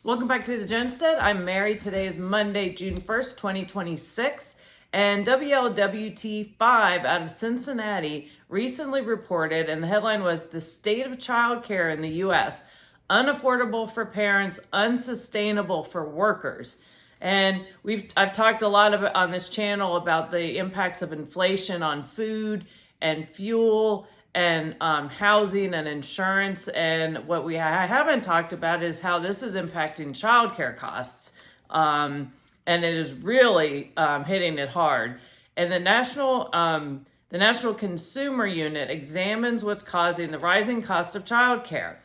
Welcome back to the Jonestead. I'm Mary. Today is Monday, June 1st, 2026. And WLWT5 out of Cincinnati recently reported, and the headline was "The State of Childcare in the U.S. Unaffordable for Parents, Unsustainable for Workers." And I've talked a lot about on this channel about the impacts of inflation on food and fuel and housing and insurance. And what I haven't talked about is how this is impacting childcare costs. And it is really hitting it hard. And the National Consumer Unit examines what's causing the rising cost of childcare.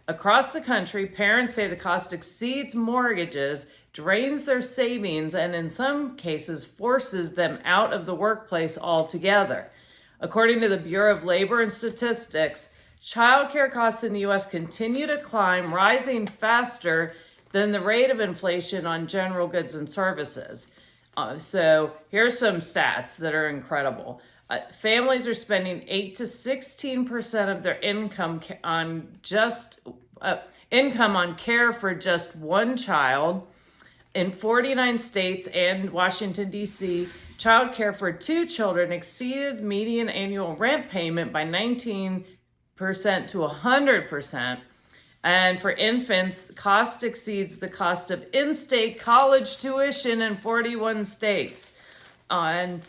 Across the country, parents say the cost exceeds mortgages, drains their savings, and in some cases forces them out of the workplace altogether. According to the Bureau of Labor and Statistics, childcare costs in the U.S. continue to climb, rising faster than the rate of inflation on general goods and services. So here's some stats that are incredible. Families are spending 8 to 16% of their income on care for just one child. In 49 states and Washington, D.C., child care for 2 children exceeded median annual rent payment by 19% to 100%. And for infants, the cost exceeds the cost of in-state college tuition in 41 states. And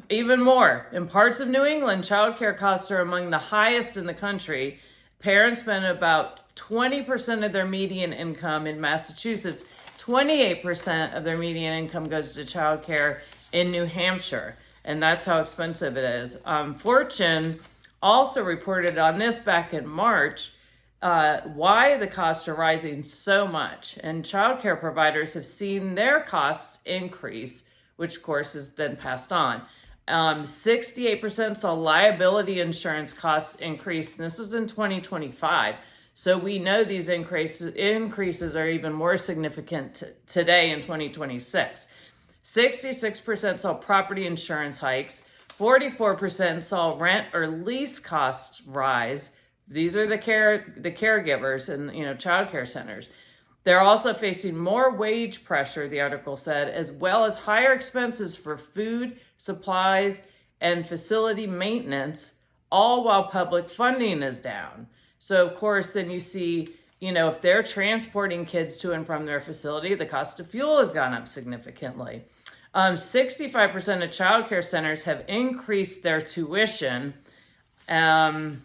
even more, in parts of New England, child care costs are among the highest in the country. Parents spend about 20% of their median income. In Massachusetts, 28% of their median income goes to child care in New Hampshire, and that's how expensive it is. Fortune also reported on this back in March, why the costs are rising so much, and child care providers have seen their costs increase, which of course is then passed on. 68% saw liability insurance costs increase, and this is in 2025. So we know these increases are even more significant today in 2026. 66% saw property insurance hikes. 44% saw rent or lease costs rise. These are the caregivers and child care centers. They're also facing more wage pressure, the article said, as well as higher expenses for food, supplies, and facility maintenance, all while public funding is down. So, of course, then you see, if they're transporting kids to and from their facility, the cost of fuel has gone up significantly. 65% of childcare centers have increased their tuition. And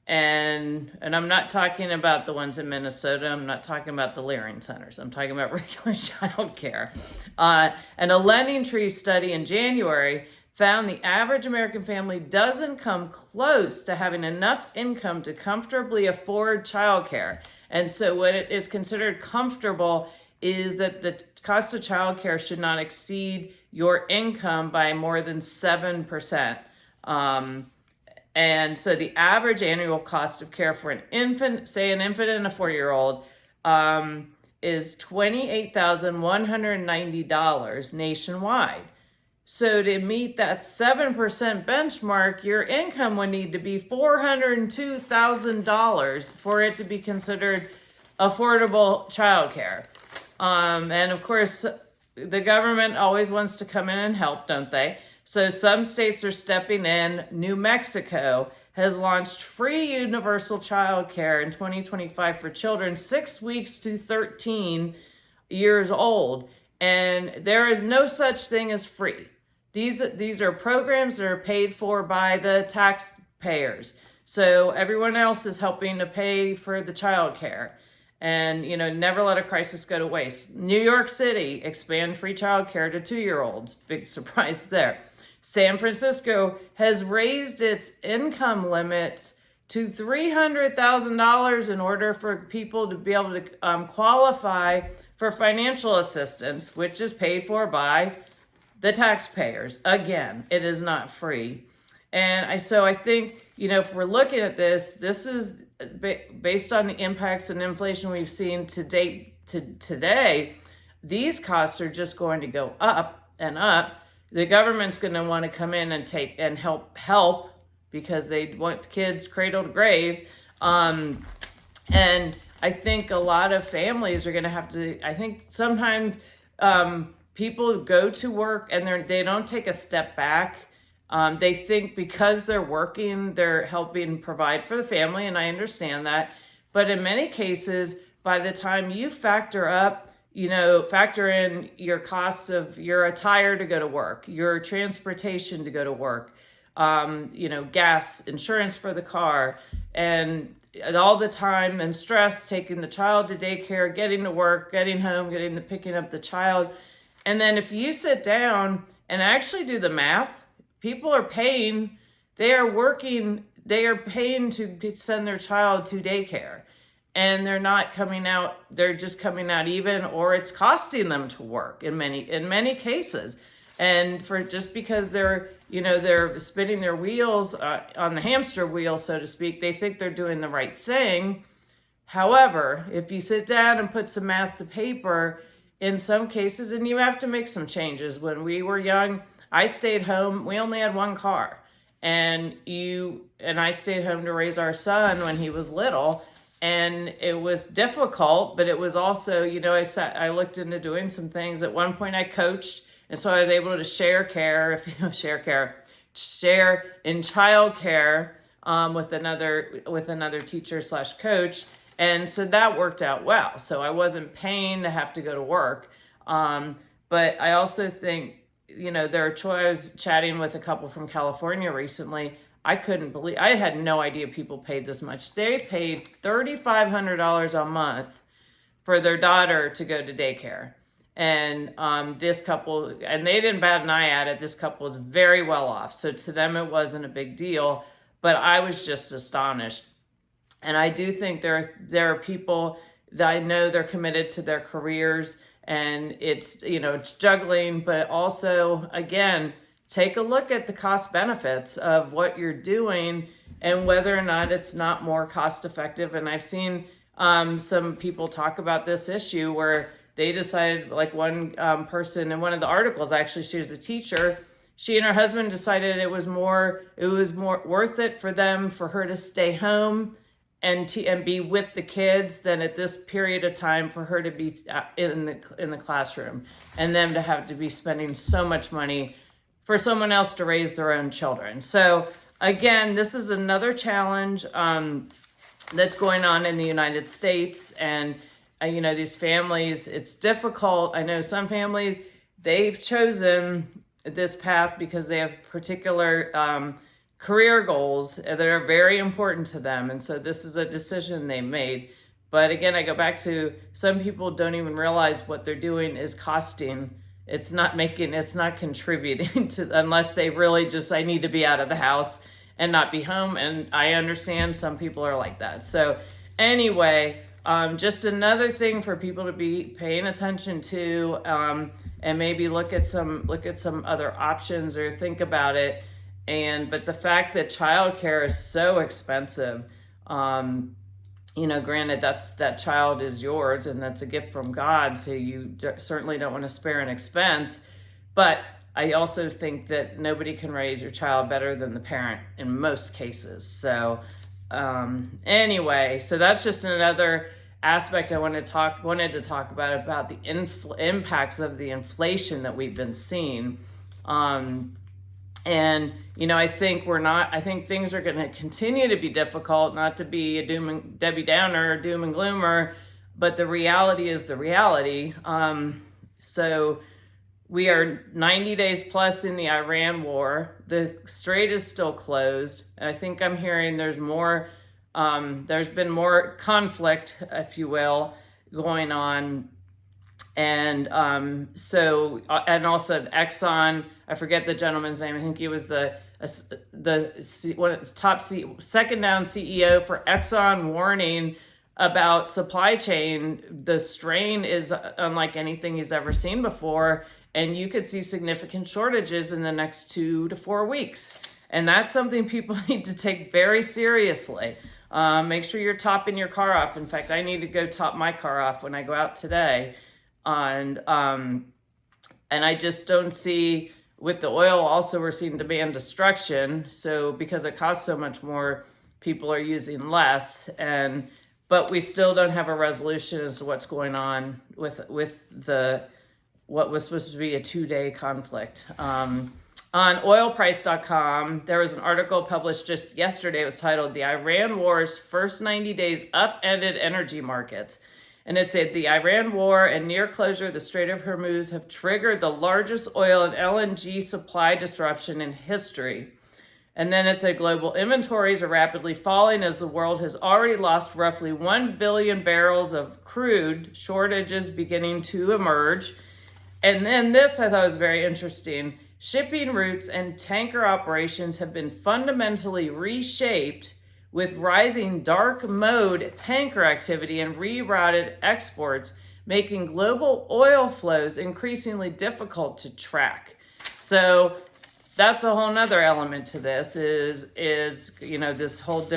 I'm not talking about the ones in Minnesota. I'm not talking about the Leering centers. I'm talking about regular childcare. And a Lending Tree study in January found the average American family doesn't come close to having enough income to comfortably afford childcare. And so what it is considered comfortable is that the cost of childcare should not exceed your income by more than 7%. And so the average annual cost of care for an infant, say an infant and a 4-year-old, is $28,190 nationwide. So to meet that 7% benchmark, your income would need to be $402,000 for it to be considered affordable childcare. And of course, the government always wants to come in and help, don't they? So some states are stepping in. New Mexico has launched free universal child care in 2025 for children 6 weeks to 13 years old. And there is no such thing as free. These are programs that are paid for by the taxpayers. So everyone else is helping to pay for the child care. And, never let a crisis go to waste. New York City, expand free child care to 2-year-olds. Big surprise there. San Francisco has raised its income limits to $300,000 in order for people to be able to qualify for financial assistance, which is paid for by the taxpayers. Again, it is not free. And I think, if we're looking at this is based on the impacts and inflation we've seen to date to today. These costs are just going to go up and up. The government's going to want to come in and help because they want kids cradle to grave. And I think a lot of families are going to have to, I think sometimes people go to work and they don't take a step back. They think because they're working, they're helping provide for the family, and I understand that. But in many cases, by the time you factor in your costs of your attire to go to work, your transportation to go to work, gas, insurance for the car, and all the time and stress taking the child to daycare, getting to work, getting home, picking up the child. And then if you sit down and actually do the math, people are paying, they are working, they are paying to send their child to daycare. And they're not coming out, they're just coming out even, or it's costing them to work in many cases. And for just because they're spinning their wheels on the hamster wheel, so to speak, they think they're doing the right thing. However, if you sit down and put some math to paper, in some cases, and you have to make some changes. When we were young, I stayed home. We only had one car, and I stayed home to raise our son when he was little. And it was difficult, but it was also, I looked into doing some things. At one point I coached, and so I was able to share in childcare with another teacher / coach. And so that worked out well. So I wasn't paying to have to go to work. But I also think, I was chatting with a couple from California recently. I couldn't believe, I had no idea people paid this much. They paid $3,500 a month for their daughter to go to daycare. And this couple, and they didn't bat an eye at it, this couple was very well off. So to them, it wasn't a big deal, but I was just astonished. And I do think there are people that I know they're committed to their careers, and it's juggling, but also, again, take a look at the cost benefits of what you're doing and whether or not it's not more cost effective. And I've seen some people talk about this issue where they decided, like one person in one of the articles, actually, she was a teacher. She and her husband decided it was more worth it for her to stay home and be with the kids than at this period of time for her to be in the classroom, and them to have to be spending so much money for someone else to raise their own children. So again, this is another challenge that's going on in the United States. And, these families, it's difficult. I know some families, they've chosen this path because they have particular career goals that are very important to them. And so this is a decision they made. But again, I go back to, some people don't even realize what they're doing is costing. It's not contributing to, unless they really just, I need to be out of the house and not be home. And I understand some people are like that. So anyway, just another thing for people to be paying attention to, and maybe look at some other options or think about it. But the fact that childcare is so expensive, granted, that child is yours and that's a gift from God, so you certainly don't want to spare an expense. But I also think that nobody can raise your child better than the parent in most cases. So anyway, so that's just another aspect I wanted to talk about the impacts of the inflation that we've been seeing. And, I think things are going to continue to be difficult, not to be a Debbie Downer, doom and gloomer, but the reality is the reality. So we are 90 days plus in the Iran war. The strait is still closed. And I think I'm hearing there's been more conflict, if you will, going on. And also Exxon, I forget the gentleman's name. I think he was second down CEO for Exxon, warning about supply chain. The strain is unlike anything he's ever seen before, and you could see significant shortages in the next 2 to 4 weeks. And that's something people need to take very seriously. Make sure you're topping your car off. In fact, I need to go top my car off when I go out today. And I just don't see, with the oil also, we're seeing demand destruction. So because it costs so much more, people are using less. And but we still don't have a resolution as to what's going on with what was supposed to be a 2-day conflict. On oilprice.com, there was an article published just yesterday. It was titled, "The Iran War's First 90 Days Upended Energy Markets." And it said, the Iran war and near closure of the Strait of Hormuz have triggered the largest oil and LNG supply disruption in history. And then it said, global inventories are rapidly falling as the world has already lost roughly 1 billion barrels of crude, shortages beginning to emerge. And then this I thought was very interesting. Shipping routes and tanker operations have been fundamentally reshaped with rising dark mode tanker activity and rerouted exports, making global oil flows increasingly difficult to track. So that's a whole nother element to this is this whole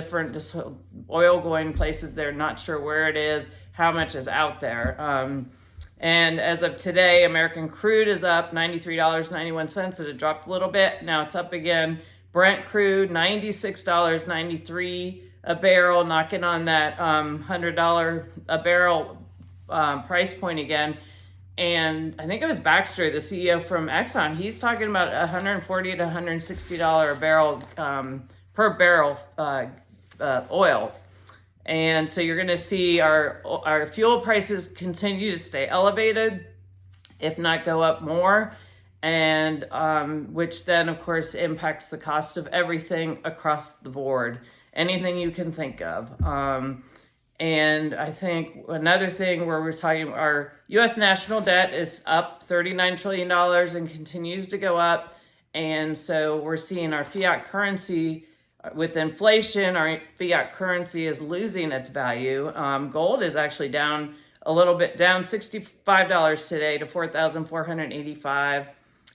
oil going places they're not sure where it is, how much is out there. And as of today, American crude is up $93.91. It dropped a little bit. Now it's up again. Brent crude, $96.93 a barrel, knocking on that $100 a barrel price point again. And I think it was Baxter, the CEO from Exxon. He's talking about $140 to $160 a barrel per barrel oil. And so you're going to see our fuel prices continue to stay elevated, if not go up more, and which then, of course, impacts the cost of everything across the board, anything you can think of. And I think another thing where we're talking, our U.S. national debt is up $39 trillion and continues to go up. And so we're seeing our fiat currency, with inflation, our fiat currency is losing its value. Gold is actually down a little bit, down $65 today to $4,485.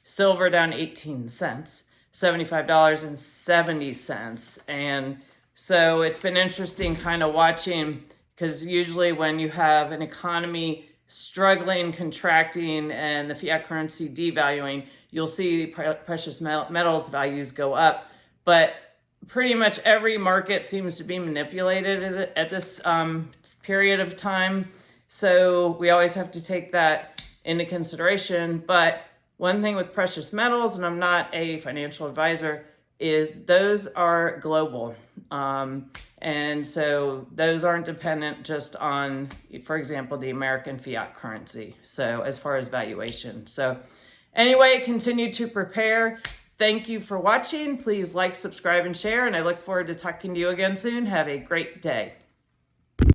Silver down 18 cents, $75.70. And so it's been interesting kind of watching, because usually when you have an economy struggling, contracting, and the fiat currency devaluing, you'll see precious metals values go up. But pretty much every market seems to be manipulated at this period of time. So we always have to take that into consideration. But one thing with precious metals, and I'm not a financial advisor, is those are global. And so those aren't dependent just on, for example, the American fiat currency. So as far as valuation. So anyway, continue to prepare. Thank you for watching. Please like, subscribe, and share. And I look forward to talking to you again soon. Have a great day.